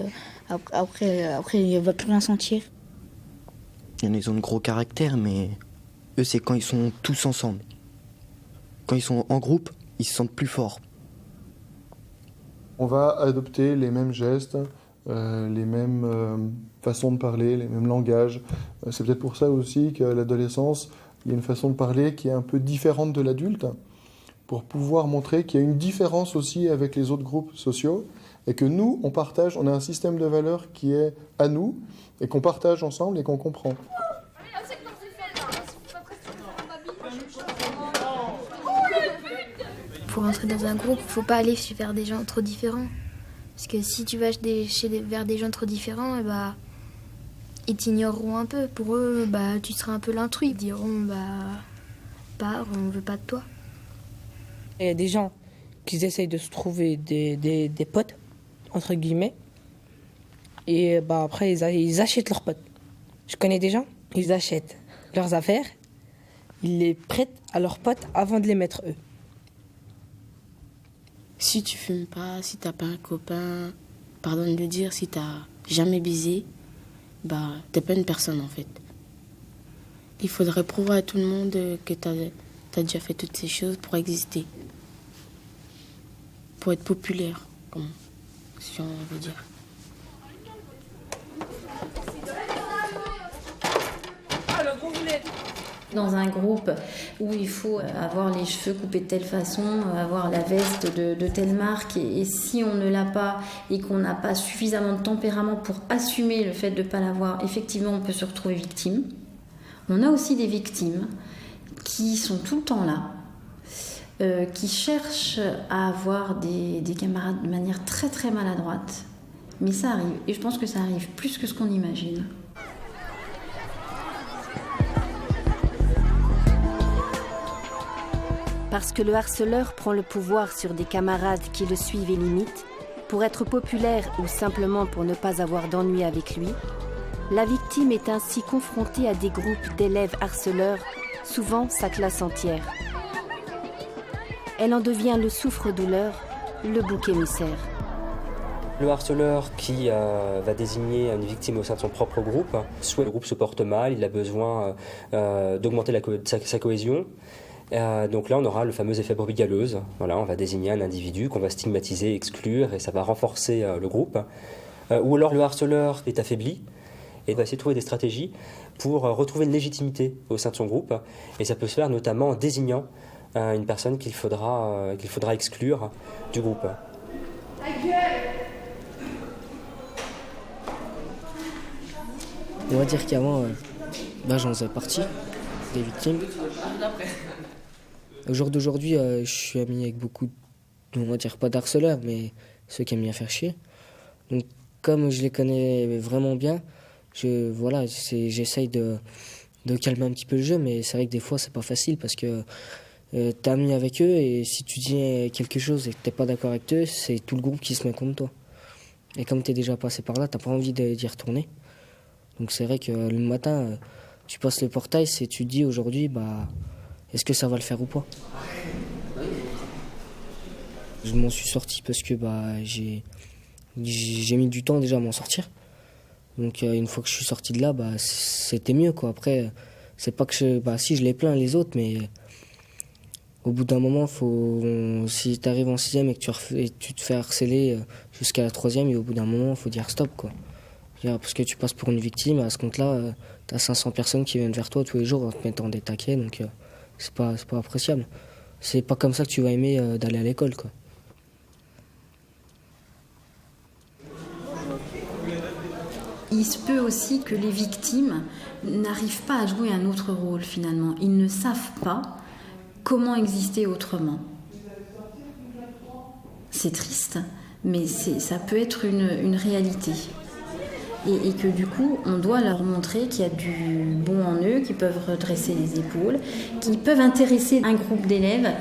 après, il va plus rien sentir. Il y en a, ils ont de gros caractères, mais eux, c'est quand ils sont tous ensemble. Quand ils sont en groupe, ils se sentent plus forts. On va adopter les mêmes gestes les mêmes façons de parler, les mêmes langages. C'est peut-être pour ça aussi qu'à l'adolescence, il y a une façon de parler qui est un peu différente de l'adulte, pour pouvoir montrer qu'il y a une différence aussi avec les autres groupes sociaux, et que nous, on a un système de valeurs qui est à nous, et qu'on partage ensemble et qu'on comprend. Pour entrer dans un groupe, il ne faut pas aller vers des gens trop différents. Parce que si tu vas vers des gens trop différents, ils t'ignoreront un peu. Pour eux, tu seras un peu l'intrus. Ils diront, pars, on ne veut pas de toi. Il y a des gens qui essayent de se trouver des potes, entre guillemets. Et après, ils achètent leurs potes. Je connais des gens, ils achètent leurs affaires, ils les prêtent à leurs potes avant de les mettre eux. Si tu fumes pas, si t'as pas un copain, pardon de le dire, si t'as jamais baisé, t'es pas une personne en fait. Il faudrait prouver à tout le monde que t'as déjà fait toutes ces choses pour exister. Pour être populaire, si on veut dire. Dans un groupe où il faut avoir les cheveux coupés de telle façon, avoir la veste de telle marque, et si on ne l'a pas et qu'on n'a pas suffisamment de tempérament pour assumer le fait de ne pas l'avoir, effectivement on peut se retrouver victime. On a aussi des victimes qui sont tout le temps là, qui cherchent à avoir des camarades de manière très très maladroite. Mais ça arrive, et je pense que ça arrive plus que ce qu'on imagine. Parce que le harceleur prend le pouvoir sur des camarades qui le suivent et l'imitent, pour être populaire ou simplement pour ne pas avoir d'ennui avec lui, la victime est ainsi confrontée à des groupes d'élèves harceleurs, souvent sa classe entière. Elle en devient le souffre-douleur, le bouc émissaire. Le harceleur qui va désigner une victime au sein de son propre groupe, soit le groupe se porte mal, il a besoin d'augmenter sa cohésion. Donc là, on aura le fameux effet brebis galeuse. Voilà, on va désigner un individu qu'on va stigmatiser, exclure, et ça va renforcer le groupe. Ou alors le harceleur est affaibli et va essayer de trouver des stratégies pour retrouver une légitimité au sein de son groupe. Et ça peut se faire notamment en désignant une personne qu'il faudra exclure du groupe. On va dire qu'avant, j'en faisais partie des victimes. Au jour d'aujourd'hui, je suis ami avec beaucoup, on va dire pas d'harceleurs, mais ceux qui aiment bien faire chier. Donc, comme je les connais vraiment bien, j'essaye de calmer un petit peu le jeu, mais c'est vrai que des fois, c'est pas facile parce que t'es ami avec eux et si tu dis quelque chose et que t'es pas d'accord avec eux, c'est tout le groupe qui se met contre toi. Et comme t'es déjà passé par là, t'as pas envie d'y retourner. Donc, c'est vrai que le matin, tu passes le portail et tu te dis aujourd'hui, est-ce que ça va le faire ou pas? Je m'en suis sorti parce que j'ai mis du temps déjà à m'en sortir. Donc une fois que je suis sorti de là, c'était mieux quoi. Après, c'est pas que si je les plains les autres, mais au bout d'un moment, si tu arrives en 6e et que tu te fais harceler jusqu'à la 3e, et au bout d'un moment, il faut dire stop quoi. Parce que tu passes pour une victime, à ce compte-là, tu as 500 personnes qui viennent vers toi tous les jours en te mettant des taquets, donc c'est pas appréciable. C'est pas comme ça que tu vas aimer d'aller à l'école, quoi. Il se peut aussi que les victimes n'arrivent pas à jouer un autre rôle finalement. Ils ne savent pas comment exister autrement. C'est triste, mais ça peut être une réalité. Et que du coup, on doit leur montrer qu'il y a du bon en eux, qu'ils peuvent redresser les épaules, qu'ils peuvent intéresser un groupe d'élèves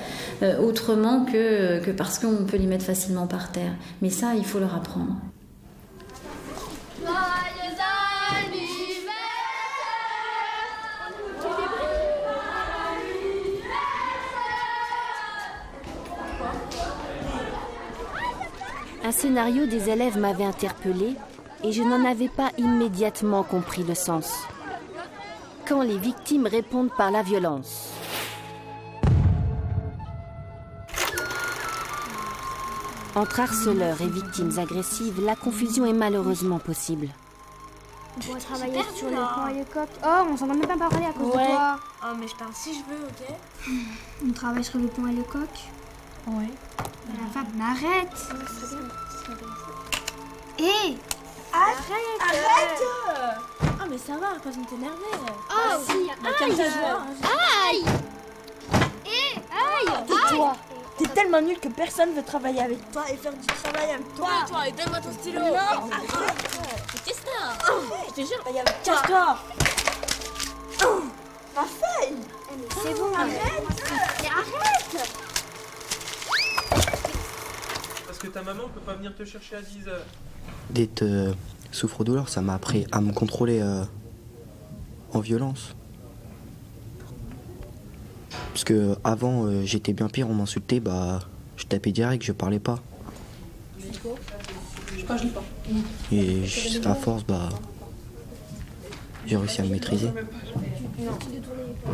autrement que parce qu'on peut les mettre facilement par terre. Mais ça, il faut leur apprendre. Un scénario des élèves m'avait interpellée et je n'en avais pas immédiatement compris le sens. Quand les victimes répondent par la violence. Entre harceleurs et victimes agressives, la confusion est malheureusement possible. On va travailler sur le pont et le coq. Oh, on s'en a même pas parlé à cause de toi. Oh, mais je parle si je veux, ok? On travaille sur le pont et le coq. Ouais. La femme, mais arrête. Hé, Arrête! Ah, mais ça va, pas besoin de t'énerver. Oh, si, Aïe! aïe. Tais-toi! T'es tellement nul que personne veut travailler avec toi et faire du travail avec toi. Toi, et donne-moi ton stylo. Non, arrête. Qu'est-ce que c'est? Je te jure, casse-toi. Ma feuille. C'est bon, arrête. Arrête. Parce que ta maman peut pas venir te chercher à 10h. D'être souffre-douleur, ça m'a appris à me contrôler en violence. Parce que avant j'étais bien pire, on m'insultait, je tapais direct, je parlais pas. Je lis pas. Et à force, j'ai réussi à me maîtriser.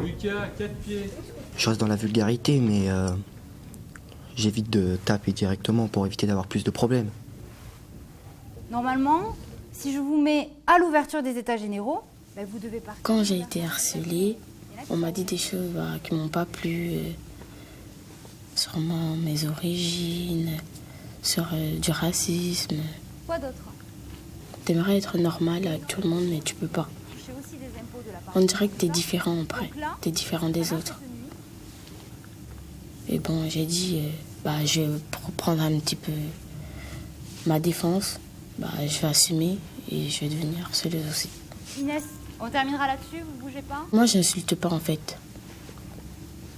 Lucas, 4 pieds. Je reste dans la vulgarité, mais j'évite de taper directement pour éviter d'avoir plus de problèmes. Normalement, si je vous mets à l'ouverture des états généraux, vous devez partir. Quand j'ai été harcelée, on m'a dit des choses qui m'ont pas plu, sur mes origines, sur du racisme. Quoi d'autre? T'aimerais être normal avec tout le monde, mais tu peux pas. On dirait que t'es différent après, t'es différent des autres. Et bon, j'ai dit, je vais prendre un petit peu ma défense, je vais assumer et je vais devenir harceleuse aussi. Inès, on terminera là-dessus, vous bougez pas? Moi, j'insulte pas en fait.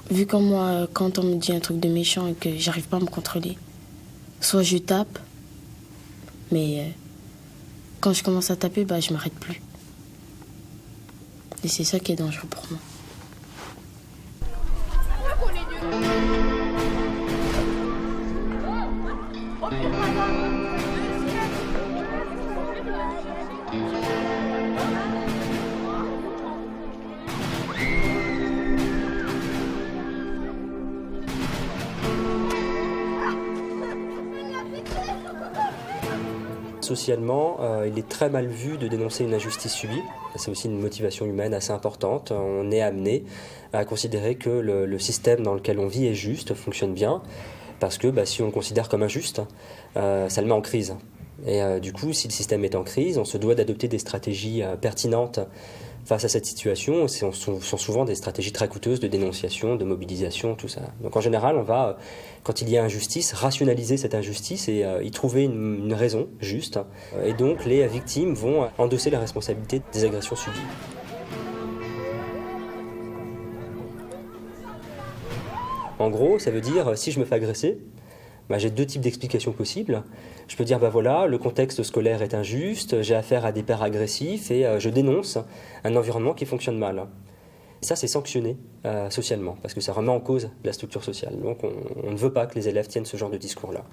Vu comme moi, quand on me dit un truc de méchant et que j'arrive pas à me contrôler, soit je tape, mais quand je commence à taper, je m'arrête plus. Et c'est ça qui est dangereux pour moi. Socialement, il est très mal vu de dénoncer une injustice subie. C'est aussi une motivation humaine assez importante. On est amené à considérer que le système dans lequel on vit est juste, fonctionne bien, parce que si on le considère comme injuste, ça le met en crise. Et du coup, si le système est en crise, on se doit d'adopter des stratégies pertinentes face à cette situation. Ce sont souvent des stratégies très coûteuses de dénonciation, de mobilisation, tout ça. Donc en général, on va, quand il y a injustice, rationaliser cette injustice et y trouver une raison juste. Et donc les victimes vont endosser la responsabilité des agressions subies. En gros, ça veut dire, si je me fais agresser, j'ai deux types d'explications possibles. Je peux dire, voilà, le contexte scolaire est injuste, j'ai affaire à des pères agressifs et je dénonce un environnement qui fonctionne mal. Et ça, c'est sanctionné socialement, parce que ça remet en cause la structure sociale. Donc on ne veut pas que les élèves tiennent ce genre de discours-là.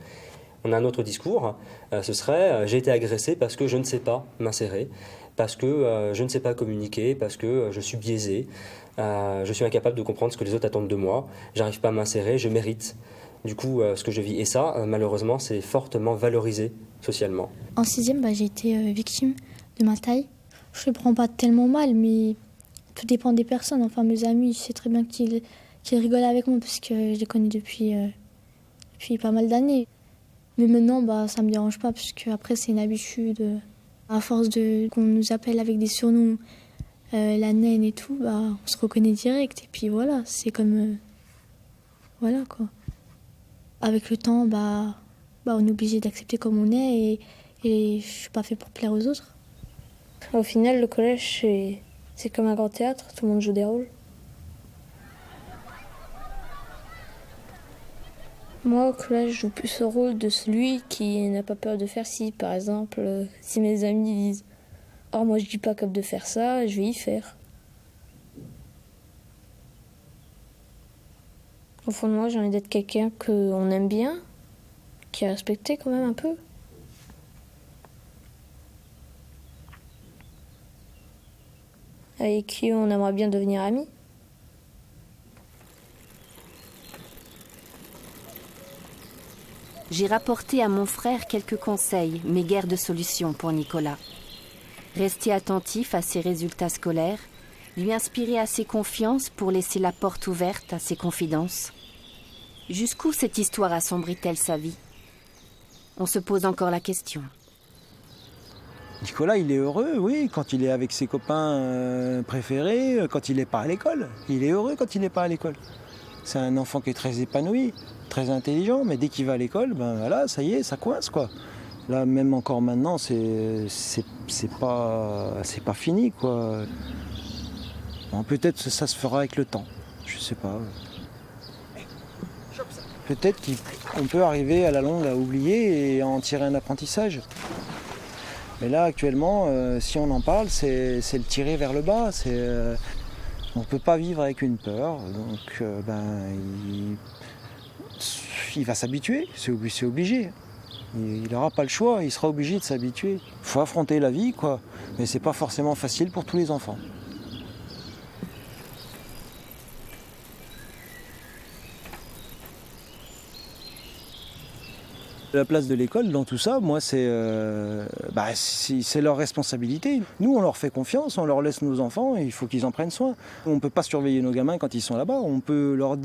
On a un autre discours, ce serait, j'ai été agressé parce que je ne sais pas m'insérer, parce que je ne sais pas communiquer, parce que je suis biaisé, je suis incapable de comprendre ce que les autres attendent de moi, j'arrive pas à m'insérer, je mérite. Du coup, ce que je vis. Et ça, malheureusement, c'est fortement valorisé socialement. En 6e, j'ai été victime de ma taille. Je le prends pas tellement mal, mais tout dépend des personnes. Enfin, mes amis, je sais très bien qu'ils rigolent avec moi parce que je les connais depuis pas mal d'années. Mais maintenant, ça me dérange pas parce que après c'est une habitude. À force qu'on nous appelle avec des surnoms, la naine et tout, on se reconnaît direct. Et puis voilà, c'est comme... voilà, quoi. Avec le temps, on est obligé d'accepter comme on est et je suis pas fait pour plaire aux autres. Au final, le collège, c'est comme un grand théâtre, tout le monde joue des rôles. Moi, au collège, je joue plus le rôle de celui qui n'a pas peur de faire si, par exemple, si mes amis disent « Oh, moi je dis pas comme de faire ça, je vais y faire ». Au fond de moi, j'ai envie d'être quelqu'un qu'on aime bien, qui est respecté quand même un peu. Avec qui on aimerait bien devenir amis. j'ai rapporté à mon frère quelques conseils, mais guère de solutions pour Nicolas. Rester attentif à ses résultats scolaires, lui inspirer assez confiance pour laisser la porte ouverte à ses confidences. Jusqu'où cette histoire assombrit-elle sa vie? On se pose encore la question. Nicolas, il est heureux, oui, quand il est avec ses copains préférés, quand il n'est pas à l'école. Il est heureux quand il n'est pas à l'école. C'est un enfant qui est très épanoui, très intelligent, mais dès qu'il va à l'école, ben voilà, ça y est, ça coince, quoi. Là, même encore maintenant, c'est pas fini, quoi. Bon, peut-être que ça se fera avec le temps, je sais pas. Peut-être qu'on peut arriver à la longue à oublier et à en tirer un apprentissage. Mais là, actuellement, si on en parle, c'est le tirer vers le bas. On ne peut pas vivre avec une peur, donc il va s'habituer, c'est obligé. Il n'aura pas le choix, il sera obligé de s'habituer. Il faut affronter la vie, quoi. Mais c'est pas forcément facile pour tous les enfants. La place de l'école dans tout ça, moi, c'est leur responsabilité. Nous, on leur fait confiance, on leur laisse nos enfants et il faut qu'ils en prennent soin. On ne peut pas surveiller nos gamins quand ils sont là-bas. On peut leur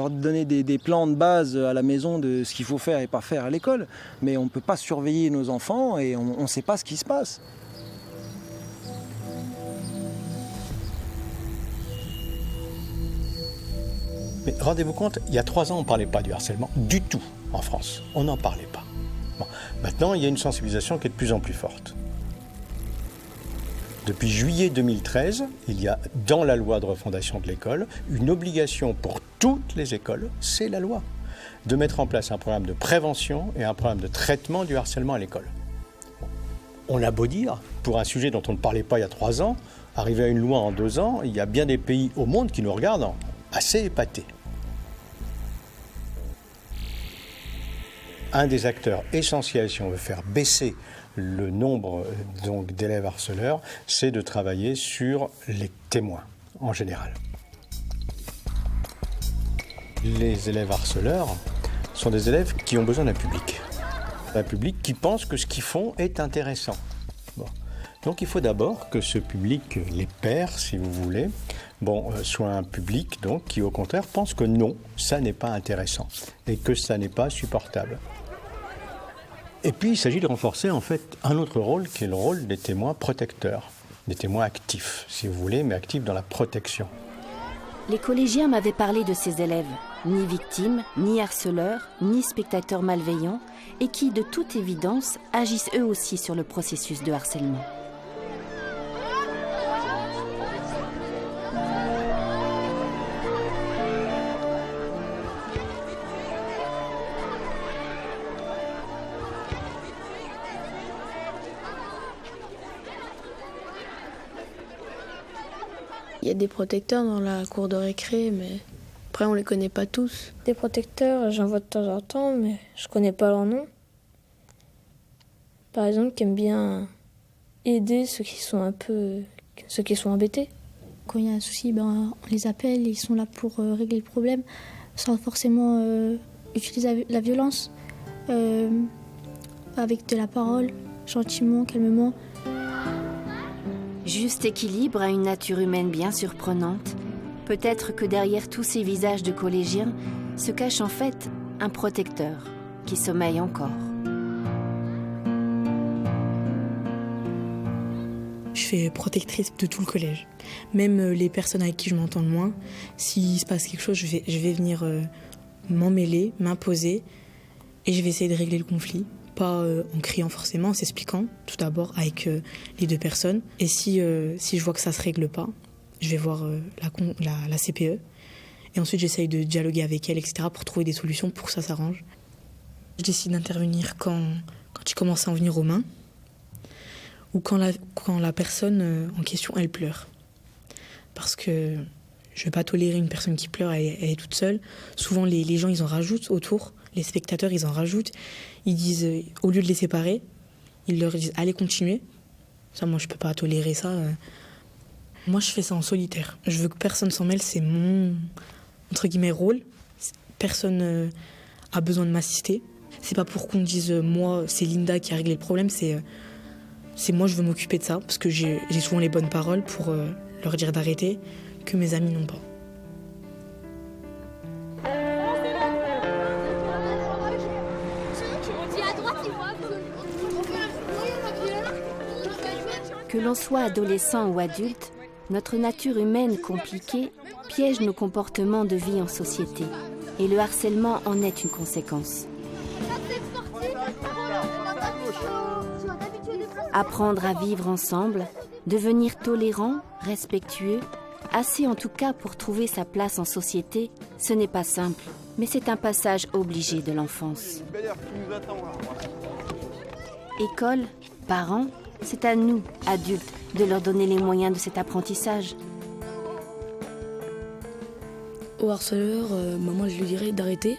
donner des plans de base à la maison de ce qu'il faut faire et pas faire à l'école. Mais on ne peut pas surveiller nos enfants et on ne sait pas ce qui se passe. Mais rendez-vous compte, il y a 3 ans, on ne parlait pas du harcèlement du tout en France. On n'en parlait pas. Bon. Maintenant, il y a une sensibilisation qui est de plus en plus forte. Depuis juillet 2013, il y a dans la loi de refondation de l'école une obligation pour toutes les écoles, c'est la loi, de mettre en place un programme de prévention et un programme de traitement du harcèlement à l'école. Bon. On a beau dire, pour un sujet dont on ne parlait pas il y a 3 ans, arriver à une loi en 2 ans, il y a bien des pays au monde qui nous regardent assez épaté. Un des acteurs essentiels, si on veut faire baisser le nombre d'élèves harceleurs, c'est de travailler sur les témoins en général. Les élèves harceleurs sont des élèves qui ont besoin d'un public. Un public qui pense que ce qu'ils font est intéressant. Bon. Donc il faut d'abord que ce public, les pairs si vous voulez, soit un public donc, qui au contraire pense que non, ça n'est pas intéressant et que ça n'est pas supportable. Et puis il s'agit de renforcer en fait un autre rôle qui est le rôle des témoins protecteurs, des témoins actifs si vous voulez, mais actifs dans la protection. Les collégiens m'avaient parlé de ces élèves, ni victimes, ni harceleurs, ni spectateurs malveillants, et qui, de toute évidence, agissent eux aussi sur le processus de harcèlement. Il y a des protecteurs dans la cour de récré, mais après on les connaît pas tous. Des protecteurs, j'en vois de temps en temps, mais je connais pas leur nom. Par exemple, qui aiment bien aider ceux qui sont embêtés. Quand il y a un souci, on les appelle, ils sont là pour régler le problème, sans forcément utiliser la violence, avec de la parole, gentiment, calmement. Juste équilibre à une nature humaine bien surprenante. Peut-être que derrière tous ces visages de collégiens se cache en fait un protecteur qui sommeille encore. Je fais protectrice de tout le collège. Même les personnes avec qui je m'entends le moins, s'il se passe quelque chose, je vais venir m'en mêler, m'imposer et je vais essayer de régler le conflit. Pas en criant forcément, en s'expliquant tout d'abord avec les 2 personnes. Et si je vois que ça ne se règle pas, je vais voir la CPE. Et ensuite, j'essaye de dialoguer avec elle, etc. pour trouver des solutions pour que ça s'arrange. Je décide d'intervenir quand il commence à en venir aux mains ou quand la personne en question, elle pleure. Parce que je ne vais pas tolérer une personne qui pleure, elle est toute seule. Souvent, les gens, ils en rajoutent autour. Les spectateurs, ils en rajoutent. Ils disent, au lieu de les séparer, ils leur disent, allez, continuez. Ça, moi, je peux pas tolérer ça. Moi, je fais ça en solitaire. Je veux que personne s'en mêle, c'est mon, entre guillemets, rôle. Personne a besoin de m'assister. C'est pas pour qu'on dise moi c'est Linda qui a réglé le problème, c'est moi je veux m'occuper de ça parce que j'ai souvent les bonnes paroles pour leur dire d'arrêter que mes amis n'ont pas. Que l'on soit adolescent ou adulte, notre nature humaine compliquée piège nos comportements de vie en société. Et le harcèlement en est une conséquence. Apprendre à vivre ensemble, devenir tolérant, respectueux, assez en tout cas pour trouver sa place en société, ce n'est pas simple, mais c'est un passage obligé de l'enfance. École, parents, c'est à nous, adultes, de leur donner les moyens de cet apprentissage. Au harceleur, maman, je lui dirais d'arrêter.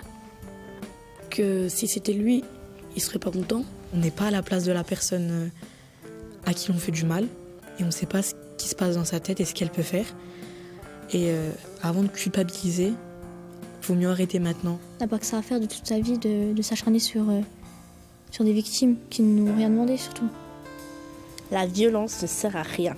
Que si c'était lui, il serait pas content. On n'est pas à la place de la personne à qui on fait du mal et on ne sait pas ce qui se passe dans sa tête et ce qu'elle peut faire. Et avant de culpabiliser, il vaut mieux arrêter maintenant. On n'a pas que ça à faire de toute sa vie de s'acharner sur des victimes qui ne nous ont rien demandé surtout. La violence ne sert à rien.